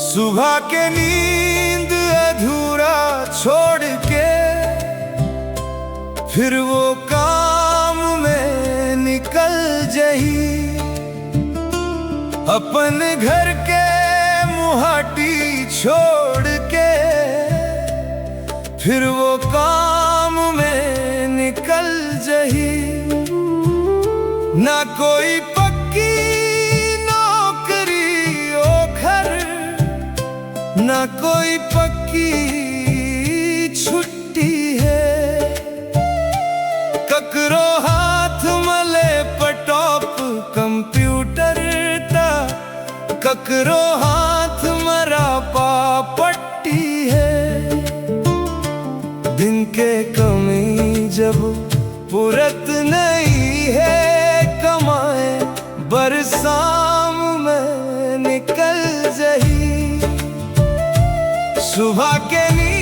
सुबह के नींद अधूरा छोड़ के फिर वो काम में निकल जही। अपन घर के मुहाटी छोड़ के फिर वो काम में निकल जही। ना कोई पक्की नौकरी ओखर, ना कोई पक्की छुट्टी है। ककरो हाथ मले पटॉप कंप्यूटर ता, ककरो हाथ मरा पापट्टी है। दिन के कमी जब पुरत नहीं है कमाए, बरसाम में निकल जही। सुबह के नींद